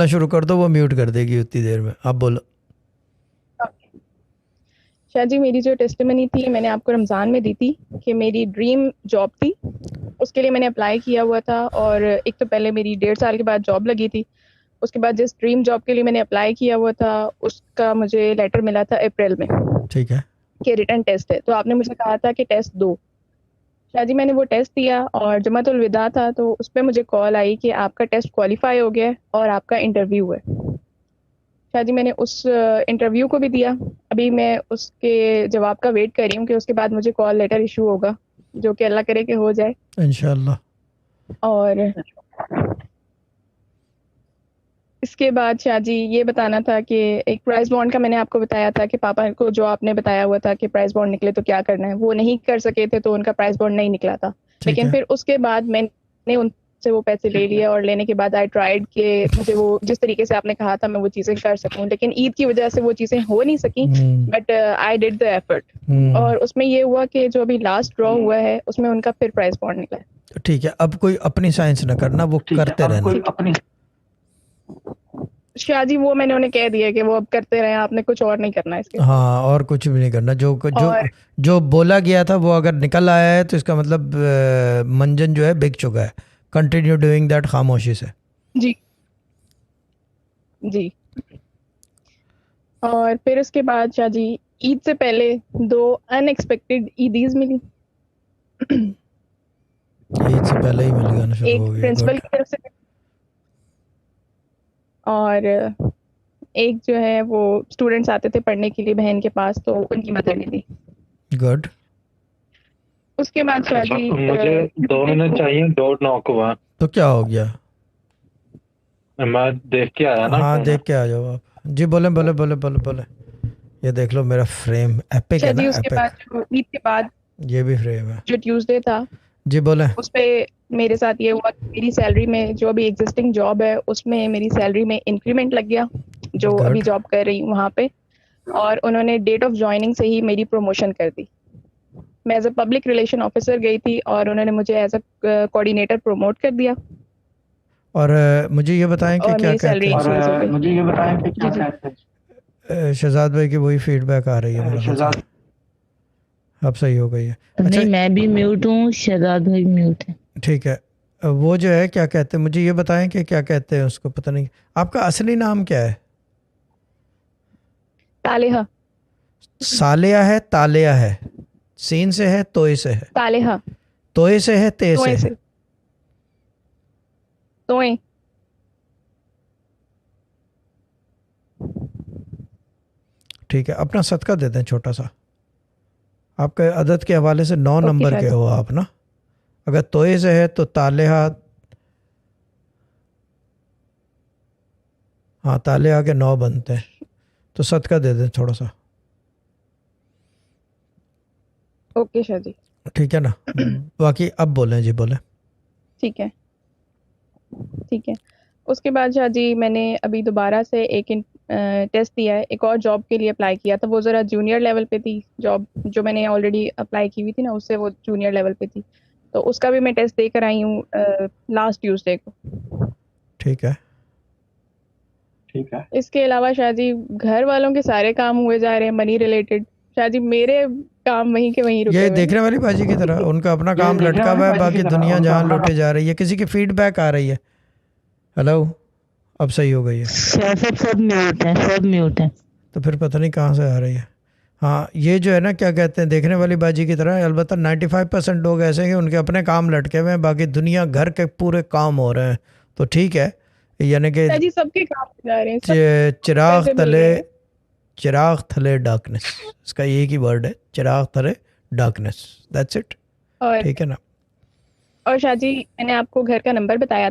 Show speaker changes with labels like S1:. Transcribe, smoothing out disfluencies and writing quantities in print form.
S1: शुरू कर दो, वो म्यूट कर देगी उतनी देर में। आप बोलो।
S2: शाह जी, मेरी जो टेस्टिमनी थी मैंने आपको रमज़ान में दी थी कि मेरी ड्रीम जॉब थी, उसके लिए मैंने अप्लाई किया हुआ था। और एक तो पहले मेरी 1.5 साल के बाद जॉब लगी थी। उसके बाद जिस ड्रीम जॉब के लिए मैंने अप्लाई किया हुआ था उसका मुझे लेटर मिला था अप्रैल में
S1: ठीक है।
S2: कि रिटर्न टेस्ट है। तो आपने मुझे कहा था कि टेस्ट दो। शाह जी, मैंने वो टेस्ट दिया और जमातुल विदा था तो उस पर मुझे कॉल आई कि आपका टेस्ट क्वालिफाई हो गया है और आपका इंटरव्यू है। शाह जी, मैंने उस इंटरव्यू को भी दिया। अभी मैं उसके जवाब का वेट कर रही हूँ कि उसके बाद मुझे कॉल लेटर इशू होगा, जो कि अल्लाह करे कि हो जाए
S1: इंशाल्लाह।
S2: और इसके बाद शाह जी ये बताना था कि एक प्राइस बॉन्ड का मैंने आपको बताया था कि पापा को जो आपने बताया हुआ था कि प्राइस बॉन्ड निकले तो क्या करना है, वो नहीं कर सके थे तो उनका प्राइस बॉन्ड नहीं निकला था।
S1: ठीक
S2: लेकिन
S1: है।
S2: फिर उसके बाद मैंने उनसे वो पैसे ले लिए और लेने के बाद आई ट्राइड कि मुझे वो जिस तरीके से आपने कहा था मैं वो चीज़ें कर सकूं, लेकिन ईद की वजह से वो चीज़ें हो नहीं सकी। But I did the effort और उसमें ये हुआ कि जो अभी लास्ट ड्रॉ हुआ है उसमें उनका फिर प्राइस बॉन्ड निकला है।
S1: ठीक है, अब कोई अपनी साइंस ना करना, वो करते रहना।
S2: शाह जी, वो मैंने उन्हें कह दिया कि वो अब करते रहे, आपने कुछ और नहीं करना इसके साथ।
S1: हाँ, और कुछ भी नहीं करना। जो जो
S2: और
S1: जो बोला गया था वो अगर निकल आया है तो इसका मतलब मंजन जो है बिक चुका है। कंटिन्यू डूइंग दैट खामोशी से।
S2: जी जी। और फिर उसके बाद शाह जी ईद से पहले 2 अनएक्सपेक्टेड ईदीज मिली।
S1: ईद से पहले ही मिल जाना शुरू
S2: एक
S1: हो गया।
S2: Principal
S1: good.
S2: की तरफ से और एक जो है वो स्टूडेंट्स आते थे पढ़ने के लिए बहन के पास, तो उनकी मदर ने दी।
S1: गुड।
S2: उसके बाद शाह जी
S3: मुझे 2 मिनट चाहिए, 2:09 हुआ।
S1: तो क्या हो गया?
S3: मैं देख के आया ना
S1: हाँ,
S3: कौन है।
S1: देख के आ जाओ आप। जी बोले बोले बोले बोले बोले। ये देख लो, मेरा फ्रेम एपिक
S2: शाह
S1: है
S2: जी
S1: ना,
S2: उसके
S1: एपिक।
S2: बाद जो ईद के बाद
S1: ये भी फ्रेम है।
S2: जो ट्यूसडे था
S1: जी बोले।
S2: उस पे मेरे साथ ये हुआ कि मेरी सैलरी में जो अभी एग्जिस्टिंग जॉब है उसमें मेरी सैलरी में इंक्रीमेंट लग गया, जो अभी
S1: गुड।
S2: जॉब कर रही हूँ वहाँ पे। और उन्होंने डेट ऑफ ज्वाइनिंग से ही मेरी प्रमोशन कर दी। मैं as a public relation officer गई थी और उन्होंने मुझे एज अ कोऑर्डिनेटर प्रमोट कर दिया
S1: और मुझे ये बताएं कि
S2: और
S1: क्या
S2: मेरी
S1: कहते
S2: सैलरी
S1: हैं।
S2: इंक्रीज हो गई। मुझे ये बताएं कि क्या कहते हैं।
S1: शहजाद भाई की वही फीडबैक आ रही है मेरे ख्याल से। अब सही हो गई है। अच्छा।
S4: नहीं, मैं भी म्यूट हूँ, शहजाद भाई म्यूट है।
S1: ठीक है। वो जो है क्या कहते हैं, मुझे ये बताएं कि क्या कहते हैं उसको, पता नहीं। आपका असली नाम क्या है?
S2: तालेहा।
S1: सालिया है, तालिया है? सीन से है, तोय से है?
S2: तालेहा।
S1: तोय से है, ते से
S2: तोए
S1: है?
S2: से। तोए।
S1: ठीक है, अपना सदका दे दें छोटा सा। आपके अदद के हवाले से 9
S2: ओके
S1: नंबर
S2: शाह
S1: के
S2: जी।
S1: हो आप ना। अगर तोय से है तो तालिहा। हाँ, तालिहा के 9 बनते हैं, तो सदका दे दें थोड़ा सा।
S2: ओके शाह जी।
S1: ठीक है ना। बाकी अब बोलें जी, बोलें।
S2: ठीक है ठीक है। उसके बाद शाह जी मैंने अभी दोबारा से एक टेस्ट दिया है, एक और जॉब के लिए अप्लाई किया था। वो ज़रा जूनियर लेवल पे थी जॉब, जो मैंने ऑलरेडी अप्लाई की हुई थी ना उससे वो जूनियर लेवल पे थी। तो उसका भी मैं टेस्ट देकर आई हूँ लास्ट ट्यूसडे को।
S1: ठीक है।
S2: इसके अलावा शाह जी घर वालों के सारे काम हुए जा रहे हैं मनी रिलेटेड। शाह जी मेरे काम वहीं के वहीं रुके
S1: ये
S2: हुए हैं।
S1: देखने वाली बाजी की तरह उनका अपना काम लटका हुआ है, बाकी दुनिया जहां लुटे जा रही है। किसी की फीडबैक आ रही है। हेलो। अब सही हो गई है।
S4: सब म्यूट है, सब म्यूट है।
S1: तो फिर पता नहीं कहाँ से आ रही है। हाँ, ये जो है ना क्या कहते हैं, देखने वाली बाजी की तरह। अलबत्ता 95% लोग ऐसे हैं कि उनके अपने काम लटके हुए हैं, बाकी दुनिया घर के पूरे काम हो रहे हैं। तो ठीक है, यानी कि
S2: शाह जी सबके काम हो जा रहे हैं, सब
S1: चिराग
S2: पैसे मिल
S1: तले,
S2: रहे हैं।
S1: चिराग थले डार्कनेस। इसका एक ही वर्ड है, चिराग तले डार्कनेस। That's it.
S2: और
S1: ठीक है ना।
S2: शाह जी मैंने आपको घर का नंबर बताया था।